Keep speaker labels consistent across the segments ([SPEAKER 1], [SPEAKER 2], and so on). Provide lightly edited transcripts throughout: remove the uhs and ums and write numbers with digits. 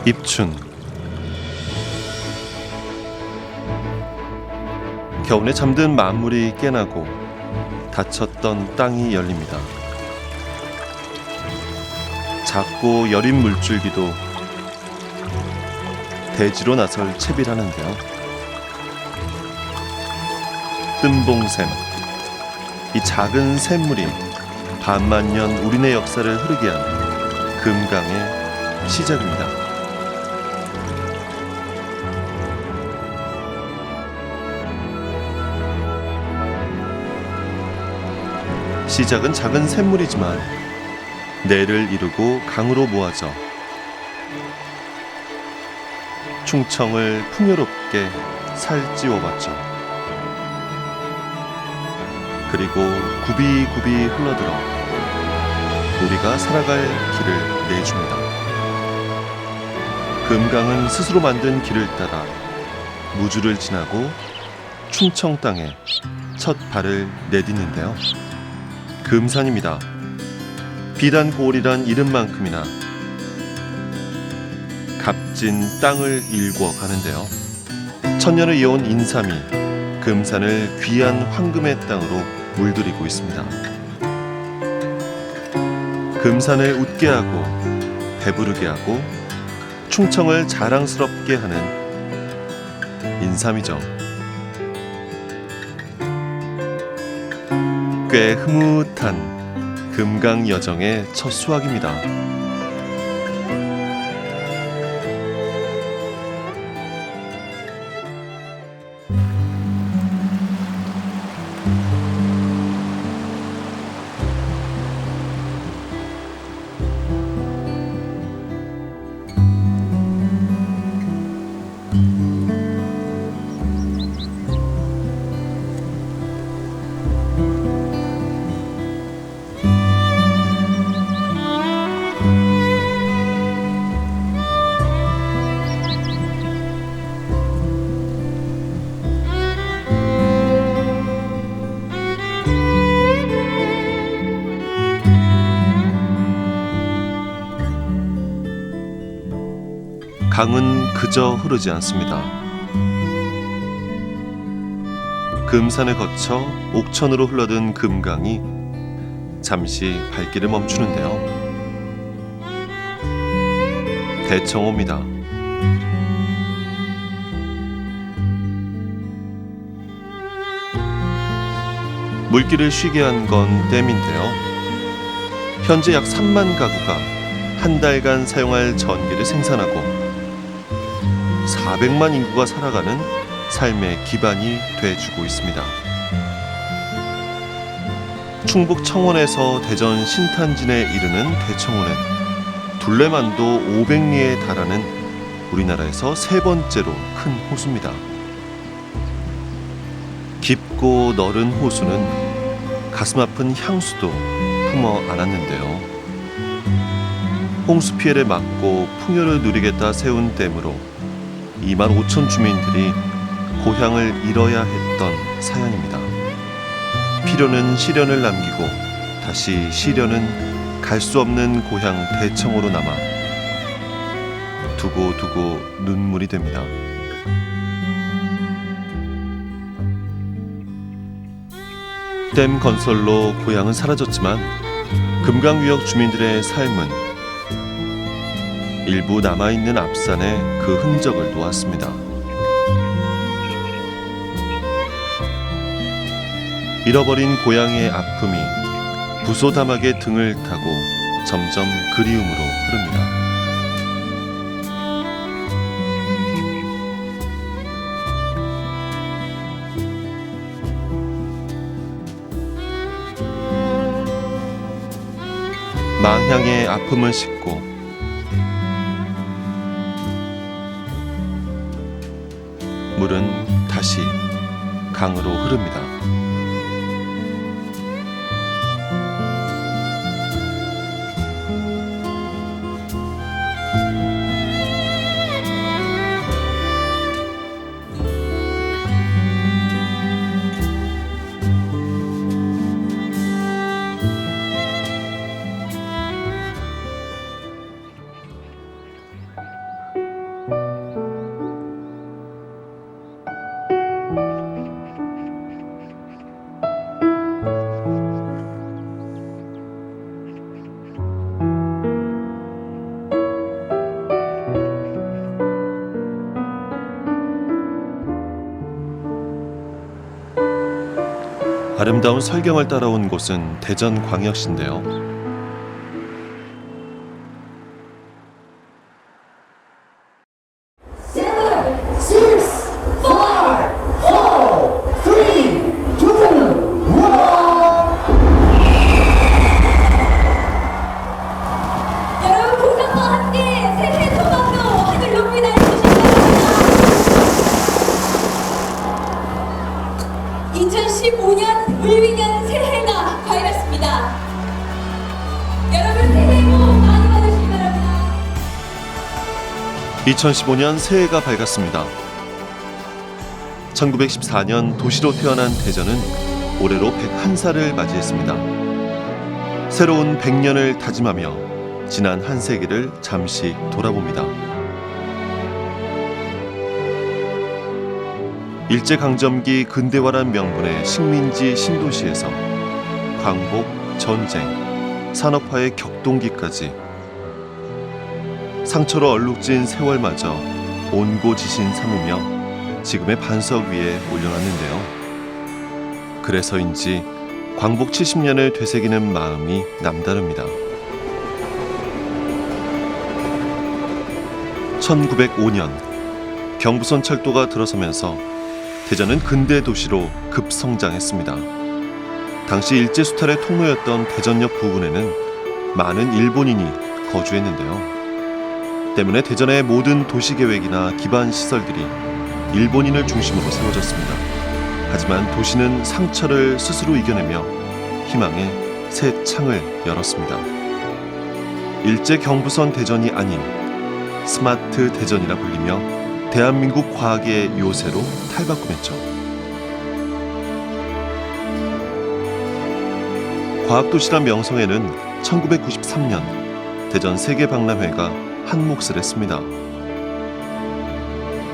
[SPEAKER 1] 입춘. 겨우내 잠든 만물이 깨나고 닫혔던 땅이 열립니다. 작고 여린 물줄기도 대지로 나설 채비라는데요. 뜸봉샘, 이 작은 샘물이 반만 년 우리네 역사를 흐르게 한 금강의 시작입니다. 시작은 작은 샘물이지만 내를 이루고 강으로 모아져 충청을 풍요롭게 살찌워봤죠. 그리고 굽이굽이 흘러들어 우리가 살아갈 길을 내줍니다. 금강은 스스로 만든 길을 따라 무주를 지나고 충청 땅에 첫 발을 내딛는데요. 금산입니다. 비단 고을이란 이름만큼이나 값진 땅을 일궈 가는데요. 천년을 이어온 인삼이 금산을 귀한 황금의 땅으로 물들이고 있습니다. 금산을 웃게 하고 배부르게 하고 충청을 자랑스럽게 하는 인삼이죠. 꽤 흐뭇한 금강 여정의 첫 수확입니다. 강은 그저 흐르지 않습니다. 금산을 거쳐 옥천으로 흘러든 금강이 잠시 발길을 멈추는데요. 대청호입니다. 물길을 쉬게 한 건 댐인데요. 현재 약 3만 가구가 한 달간 사용할 전기를 생산하고 400만 인구가 살아가는 삶의 기반이 돼주고 있습니다. 충북 청원에서 대전 신탄진에 이르는 대청호는 둘레만도 500리에 달하는 우리나라에서 세 번째로 큰 호수입니다. 깊고 너른 호수는 가슴 아픈 향수도 품어 안았는데요. 홍수 피해를 막고 풍요를 누리겠다 세운 댐으로 2만 5천 주민들이 고향을 잃어야 했던 사연입니다. 필요는 시련을 남기고 다시 시련은 갈 수 없는 고향 대청호로 남아 두고두고 눈물이 됩니다. 댐 건설로 고향은 사라졌지만 금강위역 주민들의 삶은 일부 남아있는 앞산에 그 흔적을 놓았습니다. 잃어버린 고향의 아픔이 부소담하게 등을 타고 점점 그리움으로 흐릅니다. 망향의 아픔을 싣고 물은 다시 강으로 흐릅니다. 아름다운 설경을 따라온 곳은 대전광역시인데요.
[SPEAKER 2] 여러분 고장과 함께 새해 소망도 하늘 높이 날려주시기 바랍니다. 2015년 을위년 새해가 밝았습니다. 여러분 새해 복 많이 받으시기 바랍니다.
[SPEAKER 1] 2015년 새해가 밝았습니다. 1914년 도시로 태어난 대전은 올해로 101살을 맞이했습니다. 새로운 100년을 다짐하며 지난 한 세기를 잠시 돌아봅니다. 일제강점기 근대화란 명분의 식민지 신도시에서 광복, 전쟁, 산업화의 격동기까지 상처로 얼룩진 세월마저 온고지신 삼으며 지금의 반석 위에 올려놨는데요. 그래서인지 광복 70년을 되새기는 마음이 남다릅니다. 1905년 경부선 철도가 들어서면서 대전은 근대 도시로 급성장했습니다. 당시 일제수탈의 통로였던 대전역 부근에는 많은 일본인이 거주했는데요. 때문에 대전의 모든 도시계획이나 기반 시설들이 일본인을 중심으로 세워졌습니다. 하지만 도시는 상처를 스스로 이겨내며 희망의 새 창을 열었습니다. 일제 경부선 대전이 아닌 스마트 대전이라 불리며 대한민국 과학의 요새로 탈바꿈했죠. 과학도시란 명성에는 1993년 대전 세계박람회가 한 몫을 했습니다.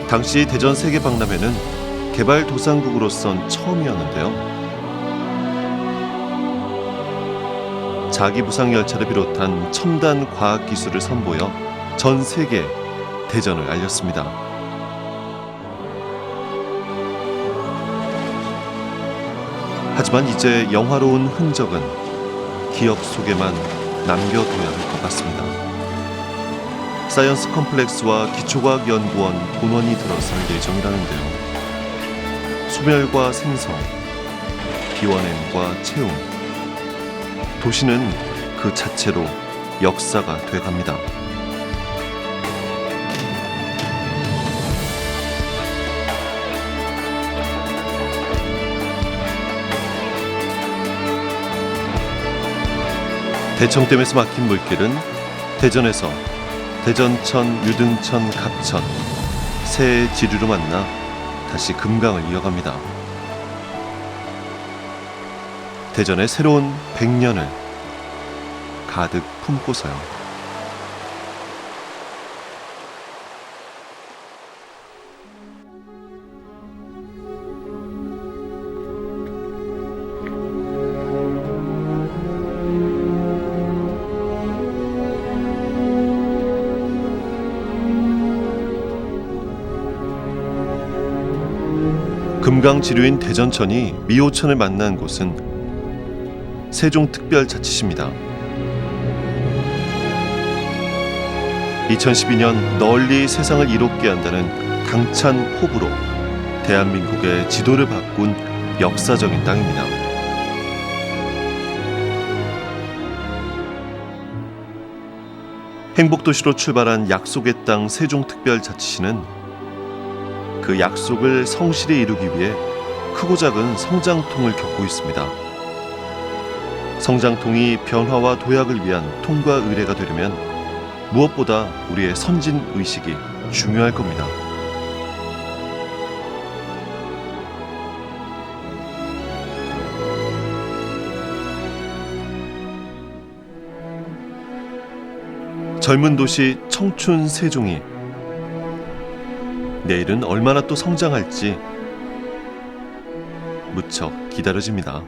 [SPEAKER 1] 당시 대전 세계박람회는 개발도상국으로선 처음이었는데요. 자기부상열차를 비롯한 첨단 과학기술을 선보여 전 세계 대전을 알렸습니다. 하지만 이제 영화로운 흔적은 기억 속에만 남겨둬야 할 것 같습니다. 사이언스 컴플렉스와 기초과학연구원 본원이 들어설 예정이라는데요. 소멸과 생성, 비워냄과 채움, 도시는 그 자체로 역사가 돼갑니다. 대청댐에서 막힌 물길은 대전에서 대전천, 유등천, 갑천, 새 지류로 만나 다시 금강을 이어갑니다. 대전의 새로운 100년을 가득 품고서요. 금강지류인 대전천이 미호천을 만난 곳은 세종특별자치시입니다. 2012년 널리 세상을 이롭게 한다는 당찬 포부로 대한민국의 지도를 바꾼 역사적인 땅입니다. 행복도시로 출발한 약속의 땅 세종특별자치시는 그 약속을 성실히 이루기 위해 크고 작은 성장통을 겪고 있습니다. 성장통이 변화와 도약을 위한 통과 의례가 되려면 무엇보다 우리의 선진 의식이 중요할 겁니다. 젊은 도시 청춘 세종이 내일은 얼마나 또 성장할지 무척 기다려집니다.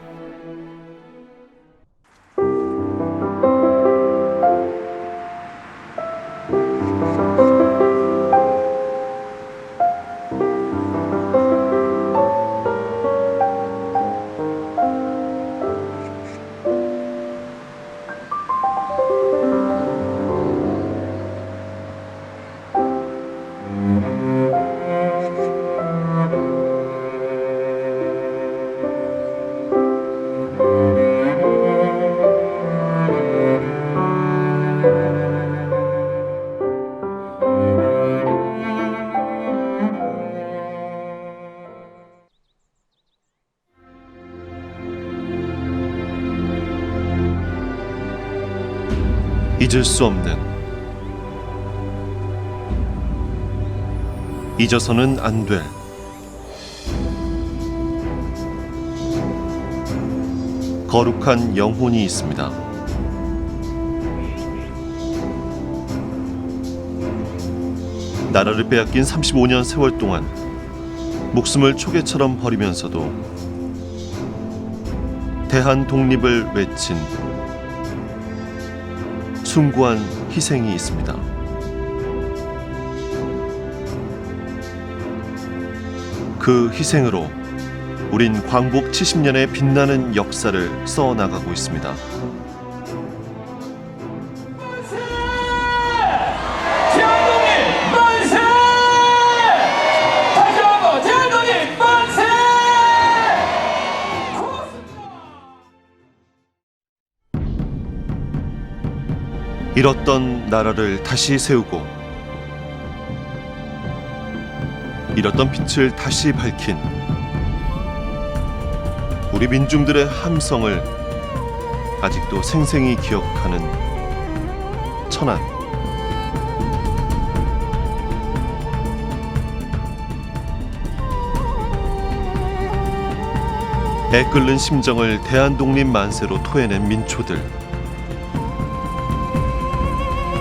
[SPEAKER 1] 잊을 수 없는, 잊어서는 안 될 거룩한 영혼이 있습니다. 나라를 빼앗긴 35년 세월 동안 목숨을 초계처럼 버리면서도 대한 독립을 외친 숭고한 희생이 있습니다. 그 희생으로 우린 광복 70년의 빛나는 역사를 써나가고 있습니다.
[SPEAKER 3] 대한독립 만세! 다시 한번 대한독립 만세!
[SPEAKER 1] 잃었던 나라를 다시 세우고 잃었던 빛을 다시 밝힌 우리 민중들의 함성을 아직도 생생히 기억하는 천안. 애끓는 심정을 대한독립 만세로 토해낸 민초들.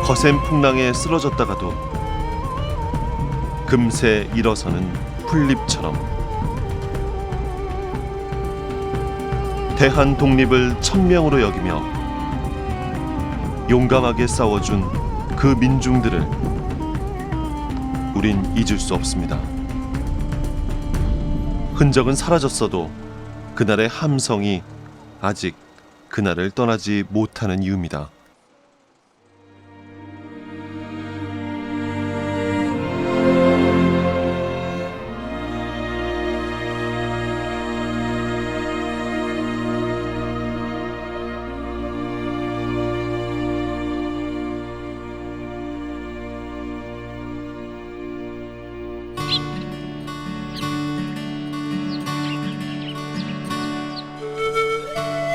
[SPEAKER 1] 거센 풍랑에 쓰러졌다가도 금세 일어서는 풀잎처럼 대한 독립을 천명으로 여기며 용감하게 싸워준 그 민중들을 우린 잊을 수 없습니다. 흔적은 사라졌어도 그날의 함성이 아직 그날을 떠나지 못하는 이유입니다.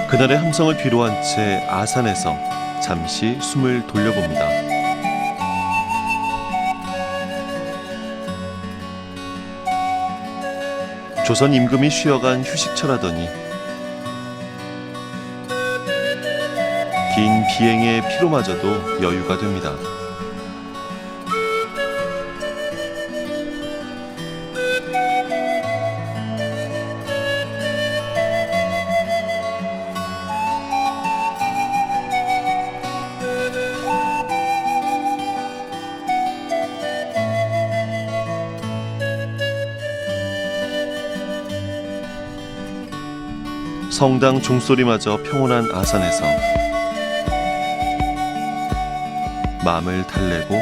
[SPEAKER 1] 그날의 함성을 뒤로한 채 아산에서 잠시 숨을 돌려봅니다. 조선 임금이 쉬어간 휴식처라더니 긴 비행의 피로마저도 여유가 됩니다. 성당 종소리마저 평온한 아산에서 마음을 달래고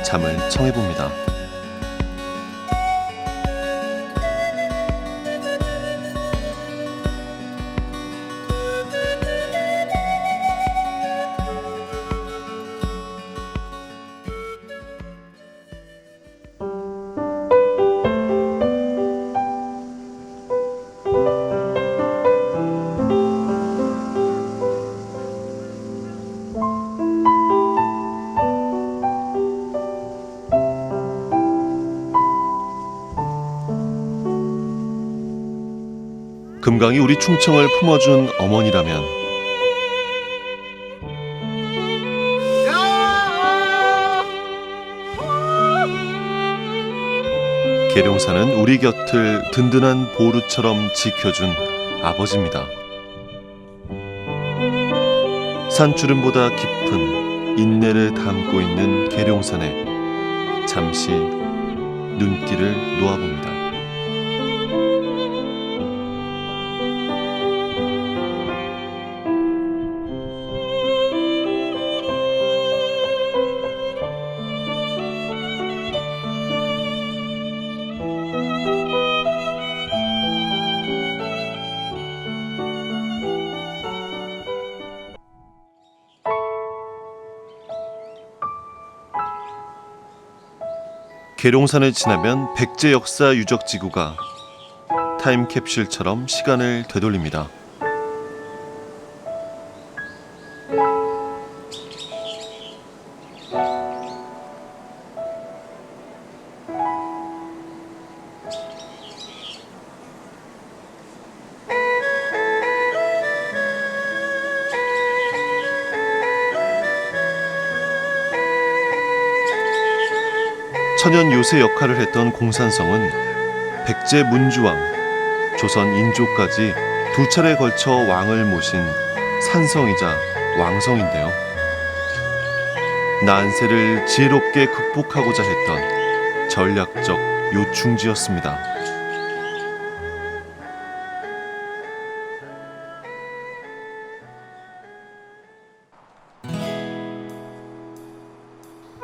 [SPEAKER 1] 잠을 청해봅니다. 금강이 우리 충청을 품어준 어머니라면 계룡사는 우리 곁을 든든한 보루처럼 지켜준 아버지입니다. 산주름보다 깊은 인내를 담고 있는 계룡산에 잠시 눈길을 놓아봅니다. 계룡산을 지나면 백제 역사 유적 지구가 타임캡슐처럼 시간을 되돌립니다. 천연 요새 역할을 했던 공산성은 백제 문주왕, 조선 인조까지 두 차례에 걸쳐 왕을 모신 산성이자 왕성인데요. 난세를 지혜롭게 극복하고자 했던 전략적 요충지였습니다.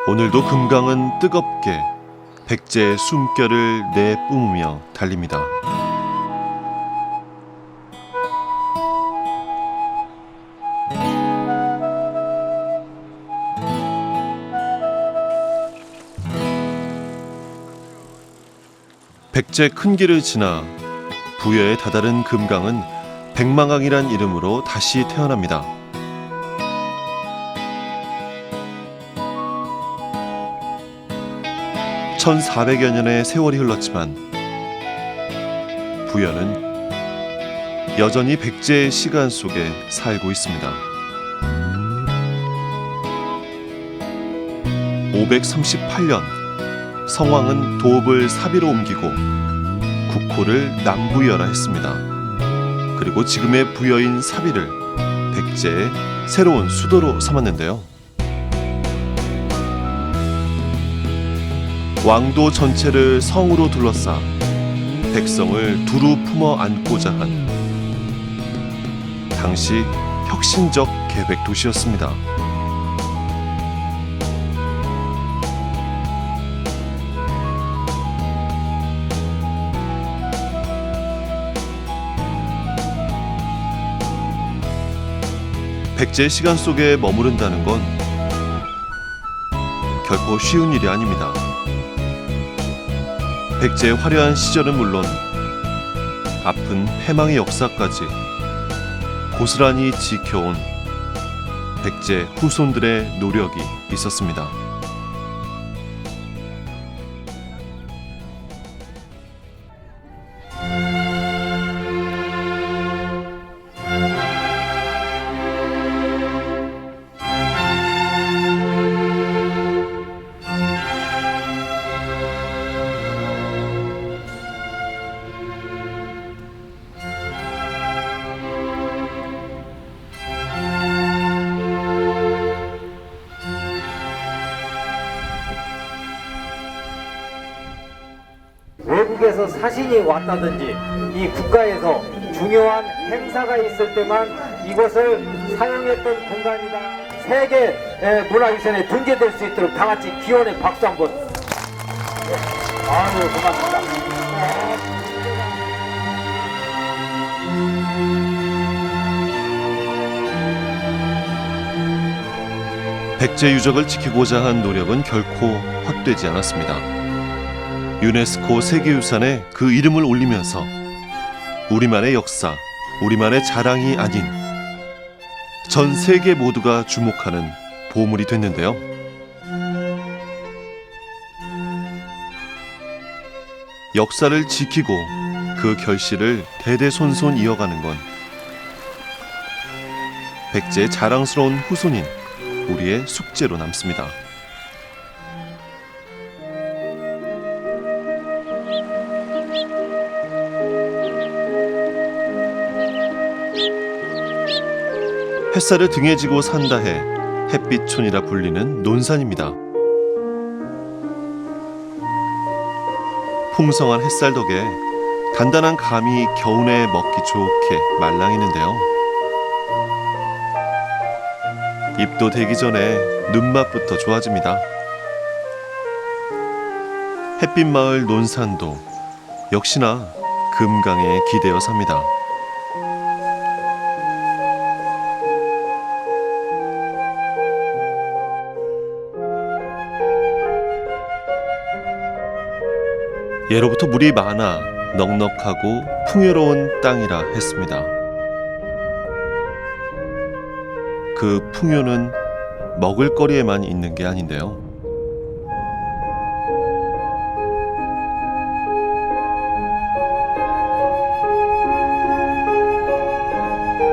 [SPEAKER 1] 오늘도 금강은 뜨겁게 백제의 숨결을 내뿜으며 달립니다. 백제 큰 길을 지나 부여에 다다른 금강은 백망강이란 이름으로 다시 태어납니다. (1400여) 년의 세월이 흘렀지만 부여는 여전히 백제의 시간 속에 살고 있습니다. 538년 성왕은 도읍을 사비로 옮기고 국호를 남부여라 했습니다. 그리고 지금의 부여인 사비를 백제의 새로운 수도로 삼았는데요. 왕도 전체를 성으로 둘러싸 백성을 두루 품어 안고자 한 당시 혁신적 계획 도시였습니다. 백제의 시간 속에 머무른다는 건 결코 쉬운 일이 아닙니다. 백제의 화려한 시절은 물론 아픈 패망의 역사까지 고스란히 지켜온 백제 후손들의 노력이 있었습니다.
[SPEAKER 4] 외국에서 사신이 왔다든지 이 국가에서 중요한 행사가 있을 때만 이곳을 사용했던 공간이다. 세계 문화유산에 등재될 수 있도록 다 같이 기원의 박수 한번. 아유, 고맙습니다.
[SPEAKER 1] 백제 유적을 지키고자 한 노력은 결코 헛되지 않았습니다. 유네스코 세계유산에 그 이름을 올리면서 우리만의 역사, 우리만의 자랑이 아닌 전 세계 모두가 주목하는 보물이 됐는데요. 역사를 지키고 그 결실을 대대손손 이어가는 건 백제의 자랑스러운 후손인 우리의 숙제로 남습니다. 햇살을 등에 지고 산다 해 햇빛촌이라 불리는 논산입니다. 풍성한 햇살 덕에 단단한 감이 겨우내 먹기 좋게 말랑이는데요. 입도 되기 전에 눈맛부터 좋아집니다. 햇빛마을 논산도 역시나 금강에 기대어 삽니다. 예로부터 물이 많아 넉넉하고 풍요로운 땅이라 했습니다. 그 풍요는 먹을거리에만 있는 게 아닌데요.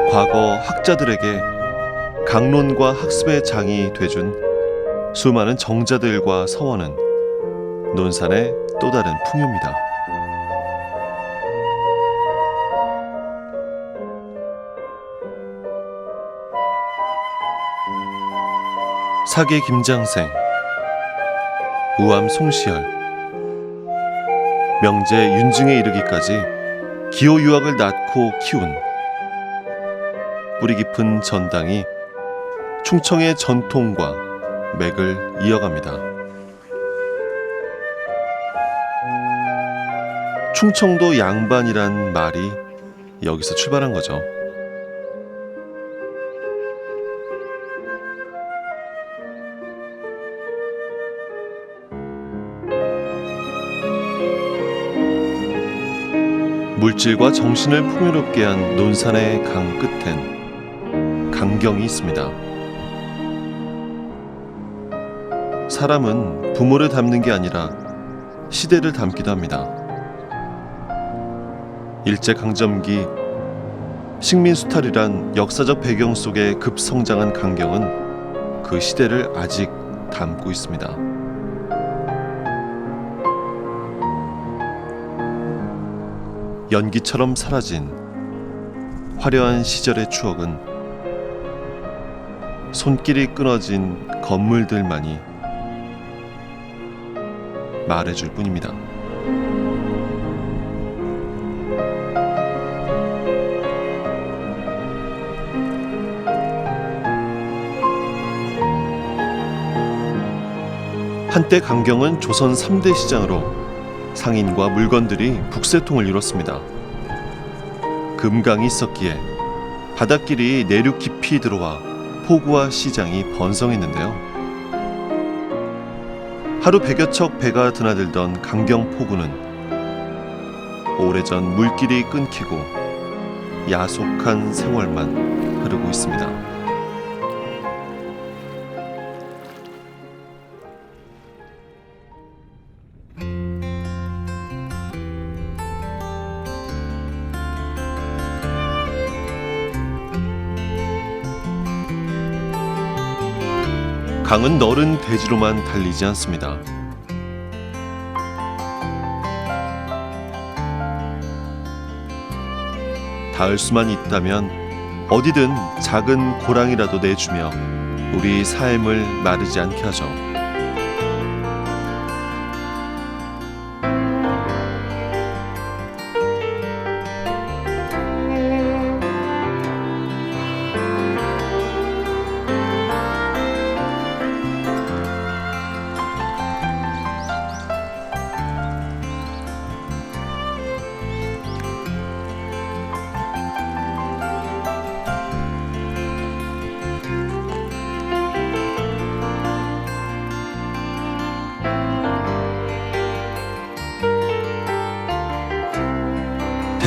[SPEAKER 1] 과거 학자들에게 강론과 학습의 장이 돼준 수많은 정자들과 서원은 논산의 또 다른 풍요입니다. 사계 김장생, 우암 송시열, 명제 윤증에 이르기까지 기호 유학을 낳고 키운 뿌리 깊은 전당이 충청의 전통과 맥을 이어갑니다. 충청도 양반이란 말이 여기서 출발한 거죠. 물질과 정신을 풍요롭게 한 논산의 강 끝엔 강경이 있습니다. 사람은 부모를 닮는 게 아니라 시대를 닮기도 합니다. 일제강점기 식민수탈이란 역사적 배경 속에 급성장한 강경은 그 시대를 아직 담고 있습니다. 연기처럼 사라진 화려한 시절의 추억은 손길이 끊어진 건물들만이 말해줄 뿐입니다. 한때 강경은 조선 3대 시장으로 상인과 물건들이 북새통을 이뤘습니다. 금강이 있었기에 바닷길이 내륙 깊이 들어와 포구와 시장이 번성했는데요. 하루 100여 척 배가 드나들던 강경 포구는 오래전 물길이 끊기고 야속한 세월만 흐르고 있습니다. 강은 너른 대지로만 달리지 않습니다. 닿을 수만 있다면 어디든 작은 고랑이라도 내주며 우리 삶을 마르지 않게 하죠.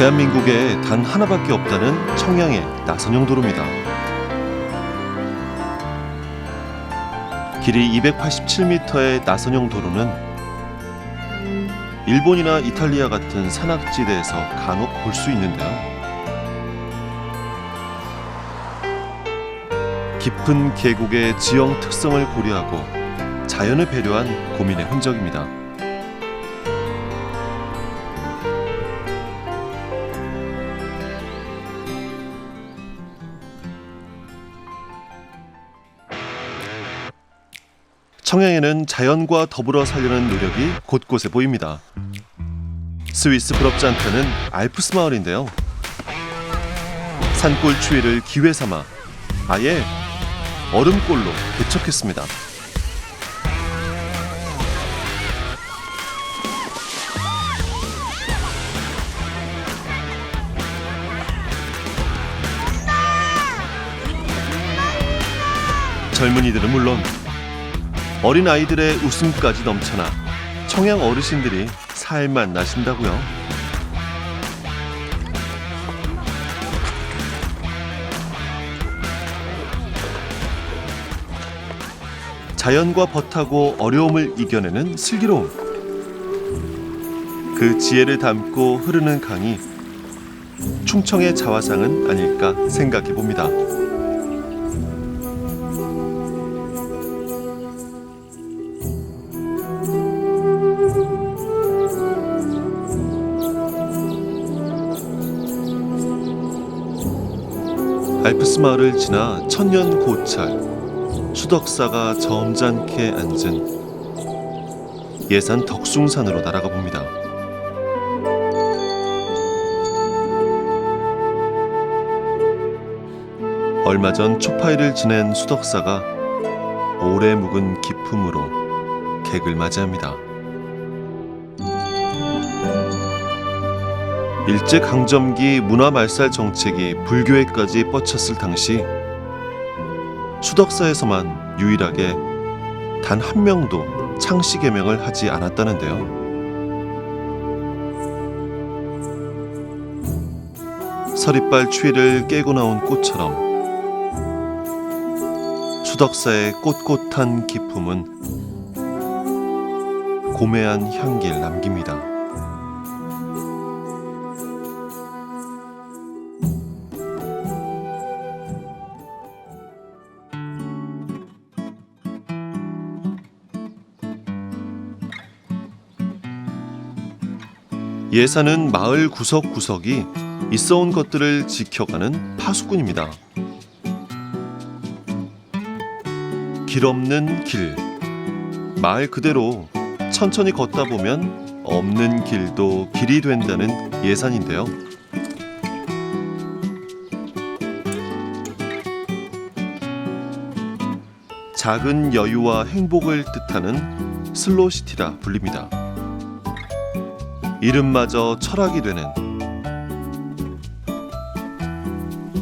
[SPEAKER 1] 대한민국에 단 하나밖에 없다는 청양의 나선형 도로입니다. 길이 287m의 나선형 도로는 일본이나 이탈리아 같은 산악지대에서 간혹 볼 수 있는데요. 깊은 계곡의 지형 특성을 고려하고 자연을 배려한 고민의 흔적입니다. 청양에는 자연과 더불어 살려는 노력이 곳곳에 보입니다. 스위스 부럽지 않다는 알프스 마을인데요. 산골 추위를 기회 삼아 아예 얼음골로 개척했습니다. 젊은이들은 물론 어린 아이들의 웃음까지 넘쳐나 청양 어르신들이 살맛 나신다고요. 자연과 벗하고 어려움을 이겨내는 슬기로움. 그 지혜를 담고 흐르는 강이 충청의 자화상은 아닐까 생각해 봅니다. 알프스 마을을 지나 천년 고찰 수덕사가 점잖게 앉은 예산 덕숭산으로 날아가 봅니다. 얼마 전 초파일을 지낸 수덕사가 오래 묵은 기품으로 객을 맞이합니다. 일제강점기 문화말살 정책이 불교에까지 뻗쳤을 당시 수덕사에서만 유일하게 단 한 명도 창씨 개명을 하지 않았다는데요. 서리빨 추위를 깨고 나온 꽃처럼 수덕사의 꼿꼿한 기품은 고매한 향기를 남깁니다. 예산은 마을 구석구석이 있어온 것들을 지켜가는 파수꾼입니다. 길 없는 길, 마을 그대로 천천히 걷다 보면 없는 길도 길이 된다는 예산인데요. 작은 여유와 행복을 뜻하는 슬로시티라 불립니다. 이름마저 철학이 되는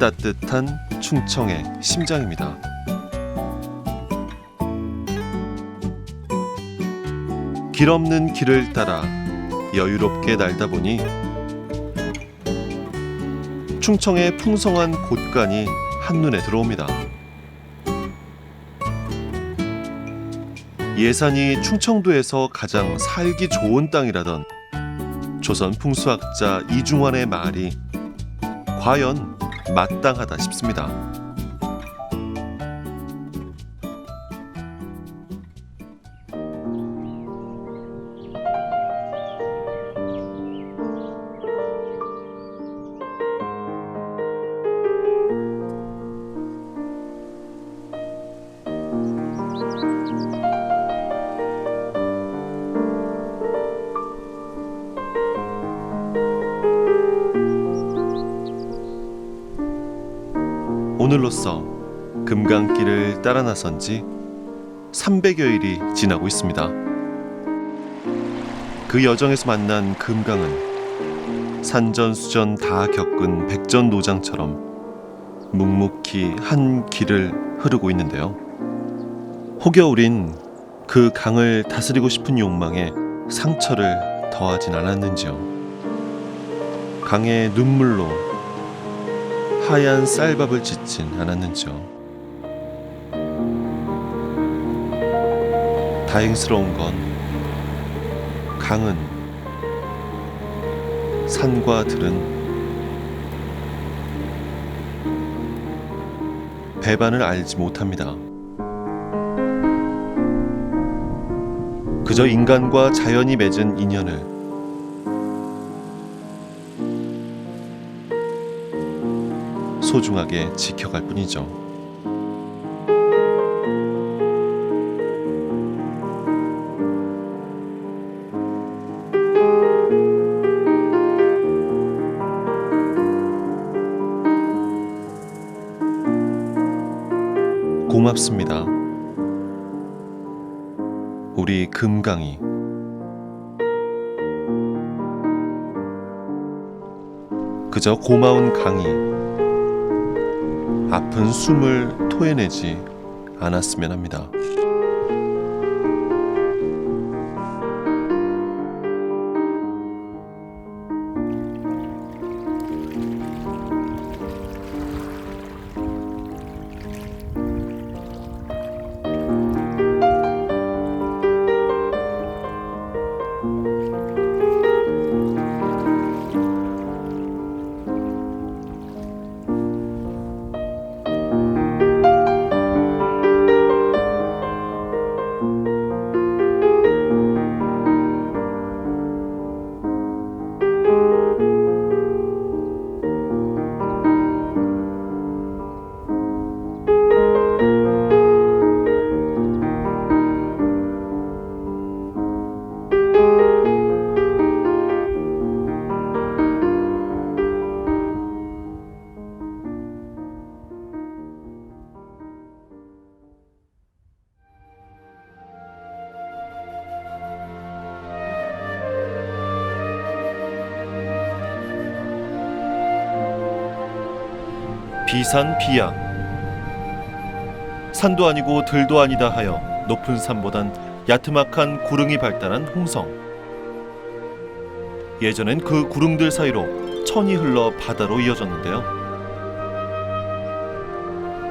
[SPEAKER 1] 따뜻한 충청의 심장입니다. 길 없는 길을 따라 여유롭게 날다 보니 충청의 풍성한 곳간이 한눈에 들어옵니다. 예산이 충청도에서 가장 살기 좋은 땅이라던 조선 풍수학자 이중환의 말이 과연 마땅하다 싶습니다. 오늘로써 금강길을 따라 나선 지 300여일이 지나고 있습니다. 그 여정에서 만난 금강은 산전수전 다 겪은 백전노장처럼 묵묵히 한 길을 흐르고 있는데요. 혹여 우린 그 강을 다스리고 싶은 욕망에 상처를 더하진 않았는지요. 강의 눈물로 하얀 쌀밥을 짓진 않았는지요. 다행스러운 건 강은 산과 들은 배반을 알지 못합니다. 그저 인간과 자연이 맺은 인연을 소중하게 지켜갈 뿐이죠. 고맙습니다. 우리 금강이 그저 고마운 강이 아픈 숨을 토해내지 않았으면 합니다. 비산비양. 산도 아니고 들도 아니다 하여 높은 산보단 야트막한 구릉이 발달한 홍성. 예전엔 그 구릉들 사이로 천이 흘러 바다로 이어졌는데요.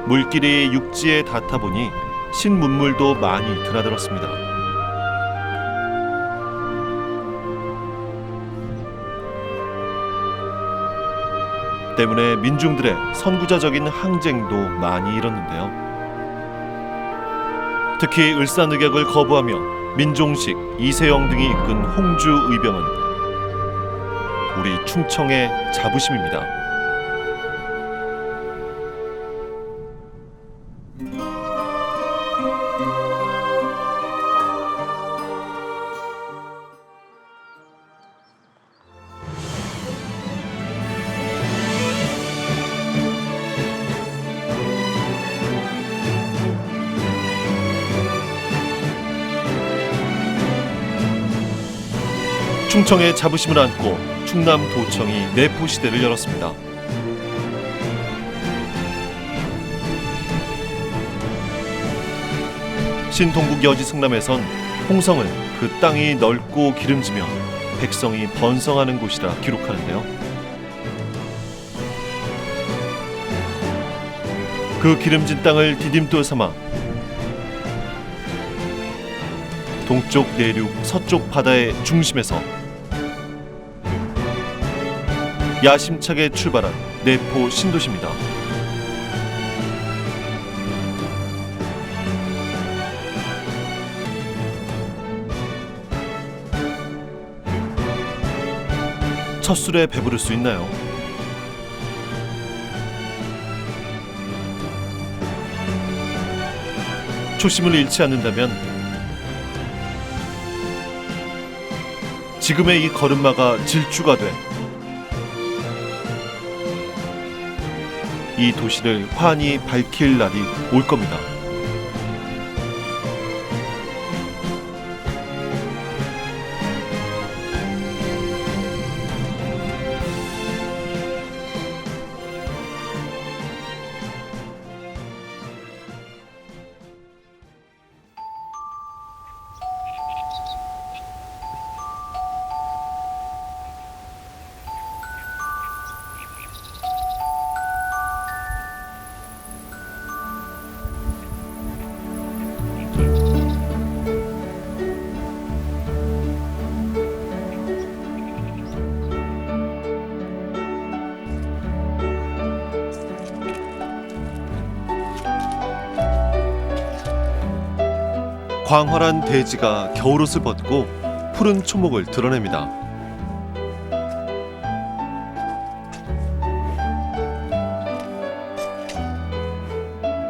[SPEAKER 1] 물길이 육지에 닿다 보니 신문물도 많이 드나들었습니다. 때문에 민중들의 선구자적인 항쟁도 많이 일었는데요. 특히 을사늑약을 거부하며 민종식, 이세영 등이 이끈 홍주 의병은 우리 충청의 자부심입니다. 충청의 자부심을 안고 충남도청이 내포시대를 열었습니다. 신동국 여지 승남에선 홍성을 그 땅이 넓고 기름지며 백성이 번성하는 곳이라 기록하는데요. 그 기름진 땅을 디딤돌 삼아 동쪽 내륙 서쪽 바다의 중심에서 야심차게 출발한 내포 신도시입니다. 첫 술에 배부를 수 있나요? 초심을 잃지 않는다면 지금의 이 걸음마가 질주가 돼 이 도시를 환히 밝힐 날이 올 겁니다. 광활한 대지가 겨울옷을 벗고 푸른 초목을 드러냅니다.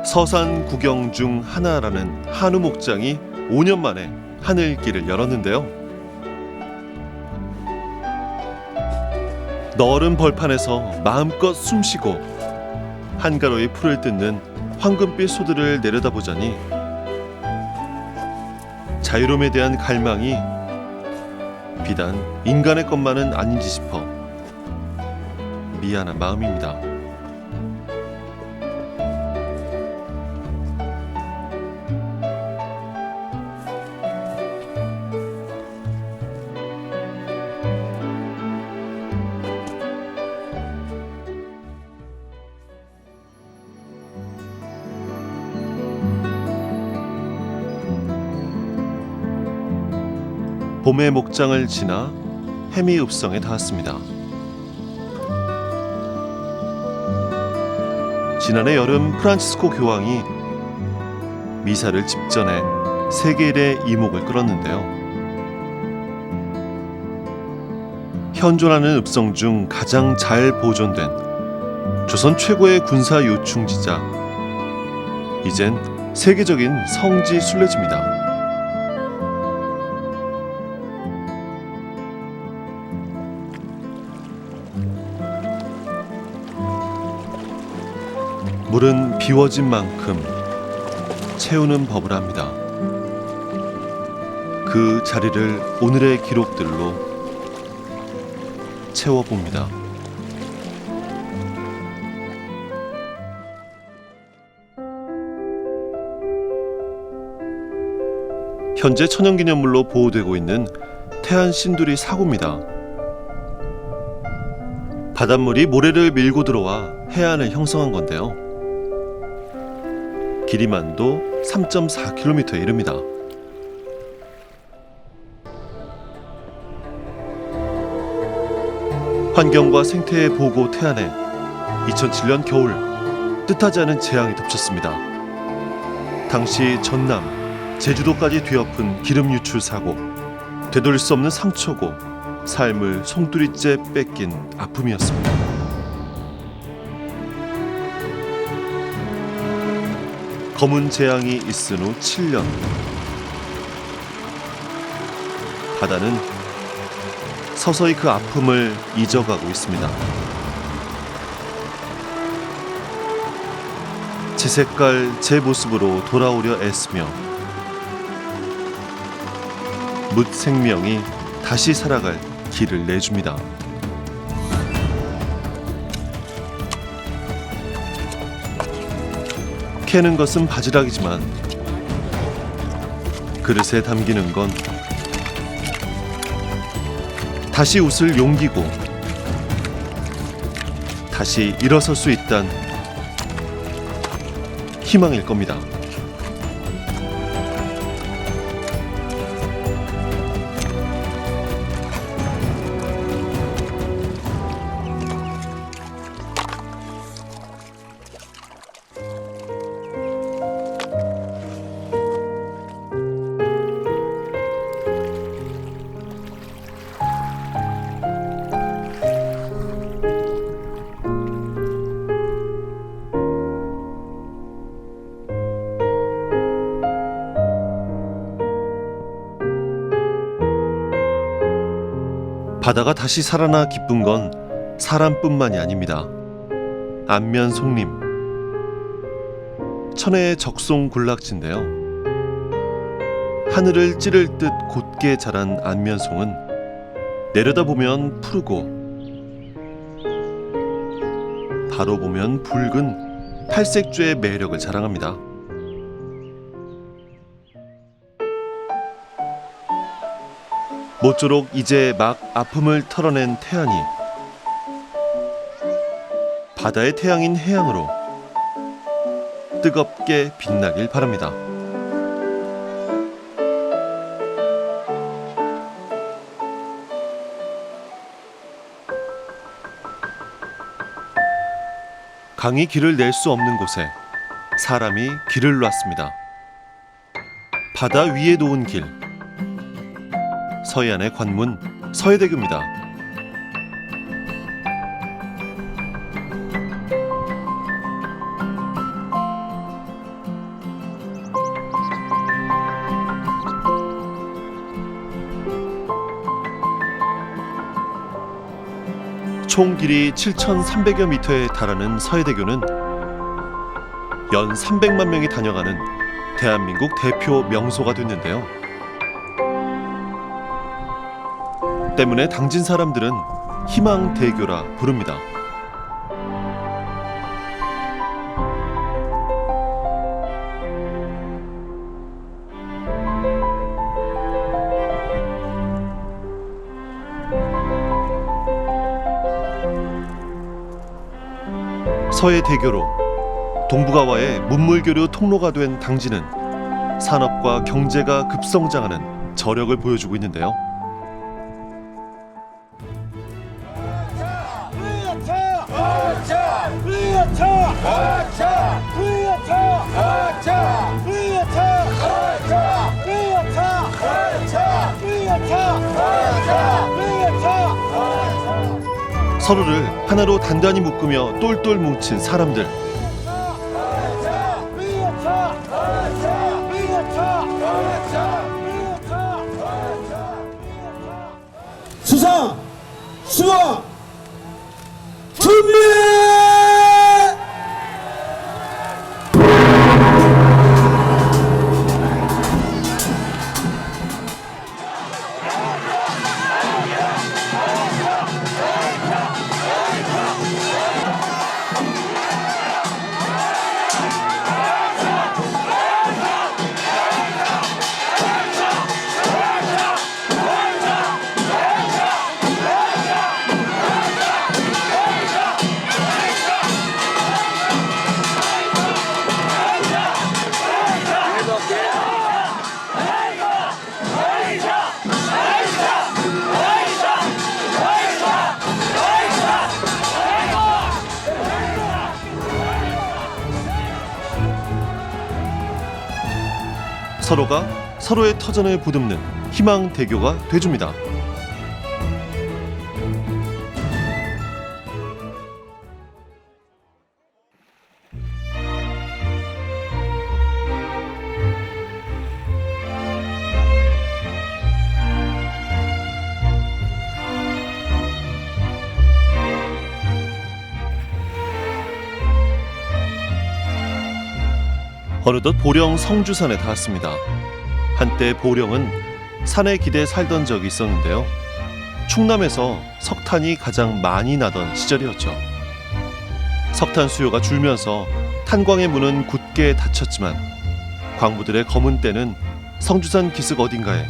[SPEAKER 1] 서산 구경 중 하나라는 한우 목장이 5년 만에 하늘길을 열었는데요. 넓은 벌판에서 마음껏 숨쉬고 한가로이 풀을 뜯는 황금빛 소들을 내려다보자니 자유로움에 대한 갈망이 비단 인간의 것만은 아닌지 싶어 미안한 마음입니다. 봄의 목장을 지나 해미읍성에 닿았습니다. 지난해 여름 프란치스코 교황이 미사를 집전해 세계일의 이목을 끌었는데요. 현존하는 읍성 중 가장 잘 보존된 조선 최고의 군사 요충지자, 이젠 세계적인 성지 순례지입니다. 물은 비워진 만큼 채우는 법을 합니다. 그 자리를 오늘의 기록들로 채워봅니다. 현재 천연기념물로 보호되고 있는 태안 신두리 사고입니다. 바닷물이 모래를 밀고 들어와 해안을 형성한 건데요. 길이만도 3.4km에 이릅니다. 환경과 생태의 보고 태안에 2007년 겨울 뜻하지 않은 재앙이 덮쳤습니다. 당시 전남, 제주도까지 뒤엎은 기름 유출 사고, 되돌릴 수 없는 상처고 삶을 송두리째 뺏긴 아픔이었습니다. 검은 재앙이 있은 후 7년, 바다는 서서히 그 아픔을 잊어가고 있습니다. 제 색깔, 제 모습으로 돌아오려 애쓰며 묻 생명이 다시 살아갈 길을 내줍니다. 캐는 것은 바지락이지만 그릇에 담기는 건 다시 웃을 용기고 다시 일어설 수 있단 희망일 겁니다. 바다가 다시 살아나 기쁜 건 사람뿐만이 아닙니다. 안면송림, 천혜의 적송군락지인데요. 하늘을 찌를 듯 곧게 자란 안면송은 내려다보면 푸르고 바로 보면 붉은 팔색조의 매력을 자랑합니다. 모쪼록 이제 막 아픔을 털어낸 태안이 바다의 태양인 해양으로 뜨겁게 빛나길 바랍니다. 강이 길을 낼 수 없는 곳에 사람이 길을 놨습니다. 바다 위에 놓은 길, 서해안의 관문 서해대교입니다. 총 길이 7,300여 미터에 달하는 서해대교는 연 300만 명이 다녀가는 대한민국 대표 명소가 됐는데요. 때문에 당진 사람들은 희망대교라 부릅니다. 서해대교로 동북아와의 문물교류 통로가 된 당진은 산업과 경제가 급성장하는 저력을 보여주고 있는데요. 서로를 하나로 단단히 묶으며 똘똘 뭉친 사람들.
[SPEAKER 5] 수상, 수왕, 준비!
[SPEAKER 1] 서로가 서로의 터전을 보듬는 희망 대교가 돼줍니다. 어느덧 보령 성주산에 닿았습니다. 한때 보령은 산의 기대에 살던 적이 있었는데요. 충남에서 석탄이 가장 많이 나던 시절이었죠. 석탄 수요가 줄면서 탄광의 문은 굳게 닫혔지만 광부들의 검은 때는 성주산 기슭 어딘가에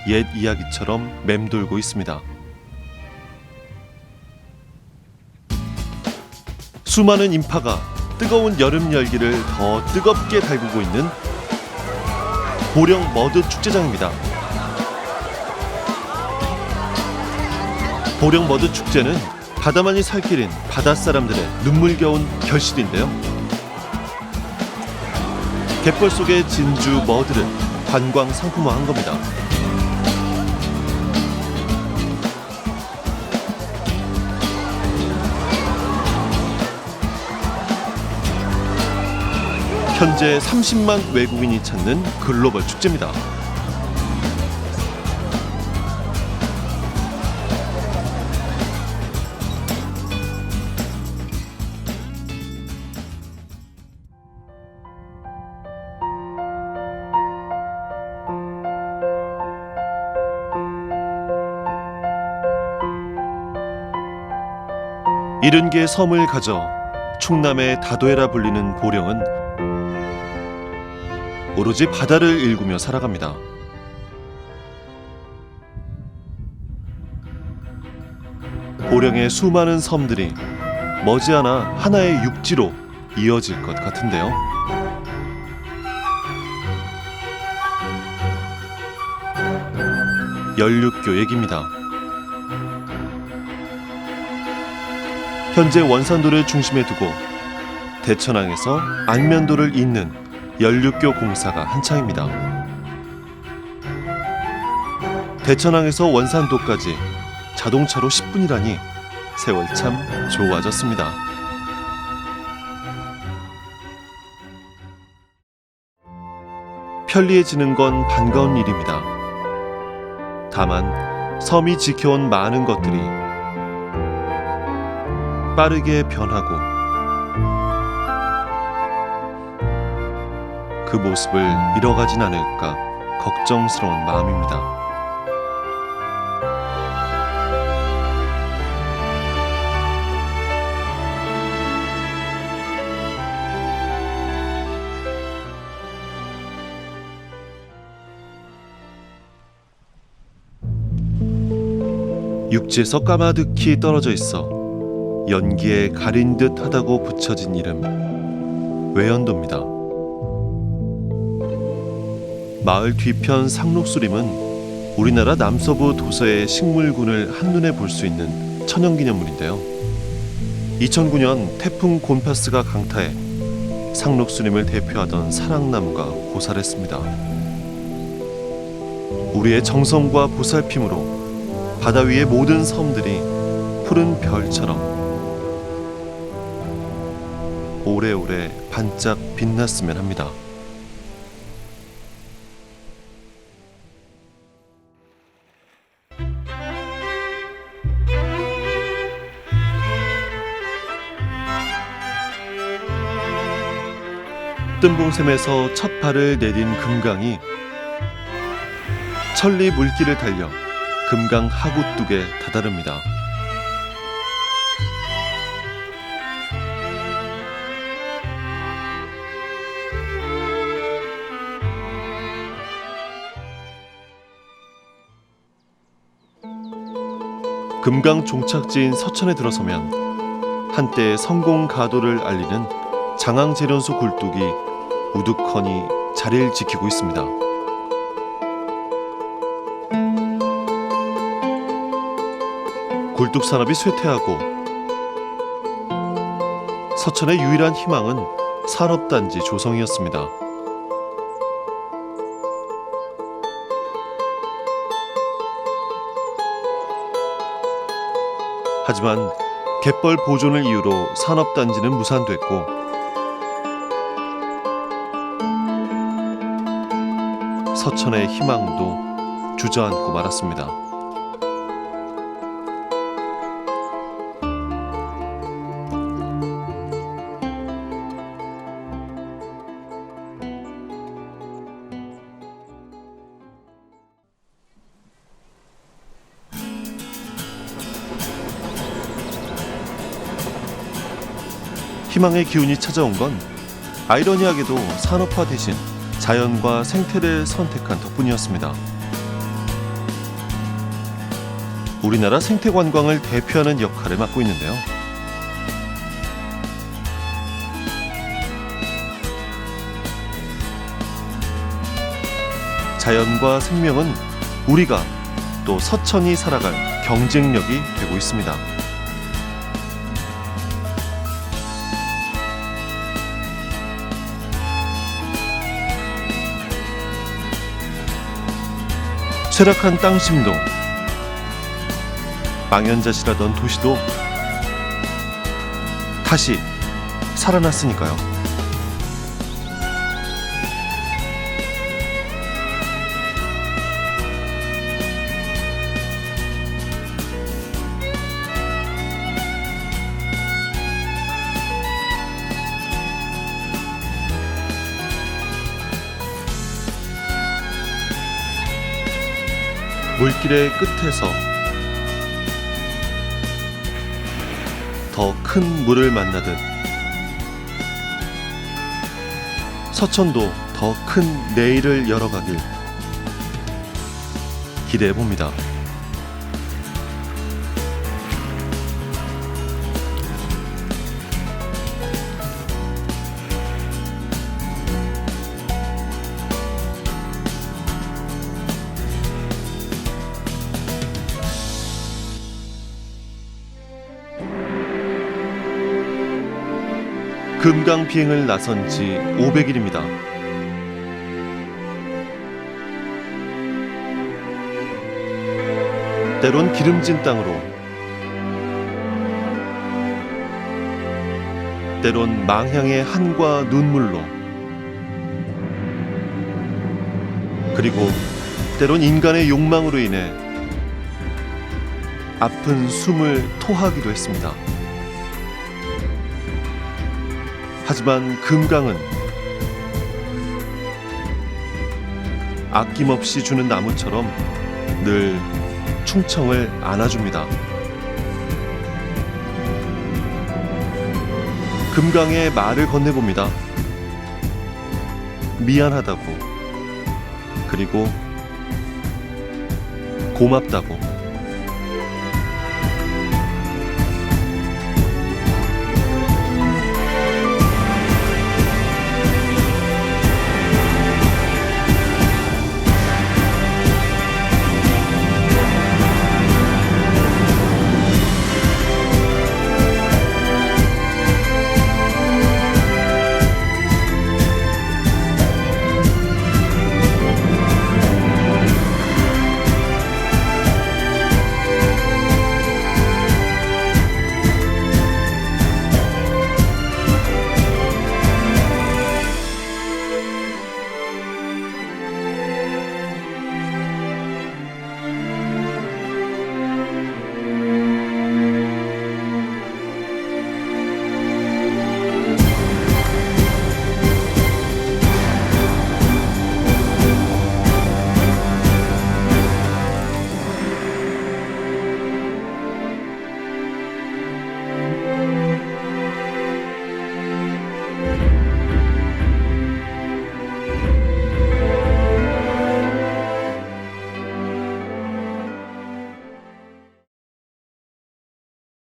[SPEAKER 1] 옛 이야기처럼 맴돌고 있습니다. 수많은 인파가 뜨거운 여름 열기를 더 뜨겁게 달구고 있는 보령 머드 축제장입니다. 보령 머드 축제는 바다만이 살 길인 바닷사람들의 눈물겨운 결실인데요. 갯벌 속의 진주 머드를 관광 상품화한 겁니다. 현재 30만 외국인이 찾는 글로벌 축제입니다. 일흔 개의 섬을 가져 충남의 다도해라 불리는 보령은 오로지 바다를 일구며 살아갑니다. 보령의 수많은 섬들이 머지않아 하나의 육지로 이어질 것 같은데요. 연륙교 얘기입니다. 현재 원산도를 중심에 두고 대천항에서 안면도를 잇는 연륙교 공사가 한창입니다. 대천항에서 원산도까지 자동차로 10분이라니 세월 참 좋아졌습니다. 편리해지는 건 반가운 일입니다. 다만 섬이 지켜온 많은 것들이 빠르게 변하고 그 모습을 잃어가진 않을까 걱정스러운 마음입니다. 육지에서 까마득히 떨어져 있어 연기에 가린 듯 하다고 붙여진 이름 외연도입니다. 마을 뒤편 상록수림은 우리나라 남서부 도서의 식물군을 한눈에 볼 수 있는 천연기념물인데요. 2009년 태풍 곤파스가 강타해 상록수림을 대표하던 사랑나무가 고사했습니다. 우리의 정성과 보살핌으로 바다 위의 모든 섬들이 푸른 별처럼 오래오래 반짝 빛났으면 합니다. 뜬봉샘에서 첫 발을 내딘 금강이 천리 물길을 달려 금강 하구뚝에 다다릅니다. 금강 종착지인 서천에 들어서면 한때의 성공 가도를 알리는 장항제련소 굴뚝이 우두커니 자리를 지키고 있습니다. 굴뚝 산업이 쇠퇴하고 서천의 유일한 희망은 산업단지 조성이었습니다. 하지만 갯벌 보존을 이유로 산업단지는 무산됐고 서천의 희망도 주저앉고 말았습니다. 희망의 기운이 찾아온 건 아이러니하게도 산업화 대신 자연과 생태를 선택한 덕분이었습니다. 우리나라 생태 관광을 대표하는 역할을 맡고 있는데요. 자연과 생명은 우리가 또 서천이 살아갈 경쟁력이 되고 있습니다. 쇠락한 땅심도 망연자실하던 도시도 다시 살아났으니까요. 물길의 끝에서 더 큰 물을 만나듯 서천도 더 큰 내일을 열어가길 기대해 봅니다. 금강 비행을 나선 지 500일입니다. 때론 기름진 땅으로, 때론 망향의 한과 눈물로, 그리고 때론 인간의 욕망으로 인해 아픈 숨을 토하기도 했습니다. 하지만 금강은 아낌없이 주는 나무처럼 늘 충청을 안아줍니다. 금강에 말을 건네봅니다. 미안하다고, 그리고 고맙다고.